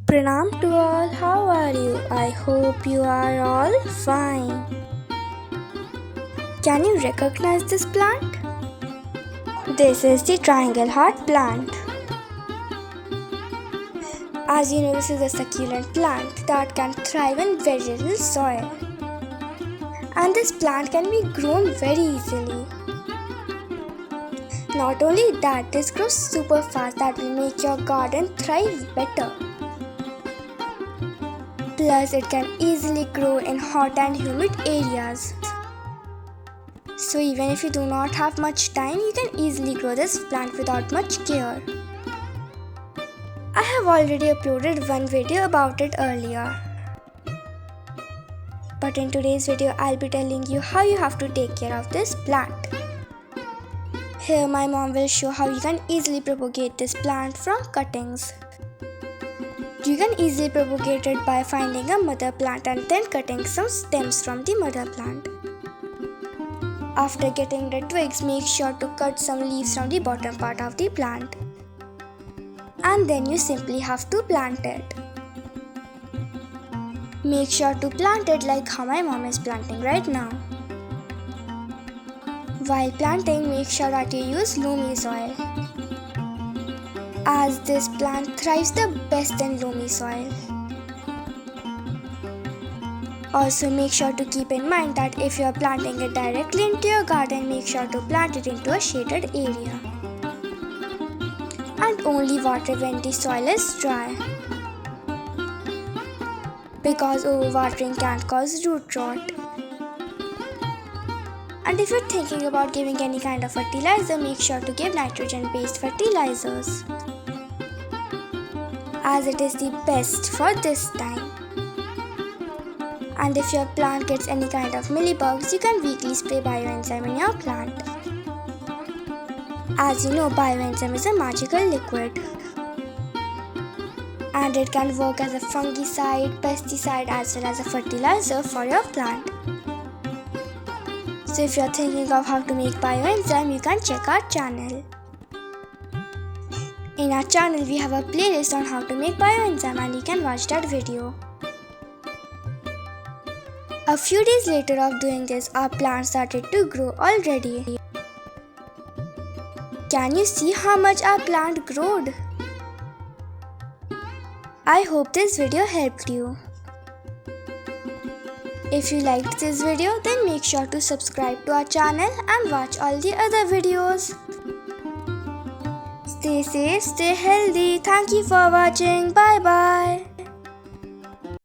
Pranam to all, how are you? I hope you are all fine. Can you recognize this plant? This is the triangle heart plant. As you know, this is a succulent plant that can thrive in very little soil. And this plant can be grown very easily. Not only that, this grows super fast that will make your garden thrive better. Plus, it can easily grow in hot and humid areas. So even if you do not have much time, you can easily grow this plant without much care. I have already uploaded one video about it earlier. But in today's video, I'll be telling you how you have to take care of this plant. Here my mom will show how you can easily propagate this plant from cuttings. You can easily propagate it by finding a mother plant and then cutting some stems from the mother plant. After getting the twigs, make sure to cut some leaves from the bottom part of the plant. And then you simply have to plant it. Make sure to plant it like how my mom is planting right now. While planting, make sure that you use loamy soil, as this plant thrives the best in loamy soil. Also, make sure to keep in mind that if you are planting it directly into your garden, make sure to plant it into a shaded area. And only water when the soil is dry, because overwatering can cause root rot. And if you're thinking about giving any kind of fertilizer, make sure to give nitrogen-based fertilizers, as it is the best for this time. And if your plant gets any kind of mealybugs, you can weekly spray Bioenzyme in your plant. As you know, Bioenzyme is a magical liquid, and it can work as a fungicide, pesticide as well as a fertilizer for your plant. So if you are thinking of how to make Bioenzyme, you can check our channel. In our channel, we have a playlist on how to make Bioenzyme and you can watch that video. A few days later of doing this, our plant started to grow already. Can you see how much our plant growed? I hope this video helped you. If you liked this video, then make sure to subscribe to our channel and watch all the other videos. Stay safe, stay healthy. Thank you for watching. Bye bye.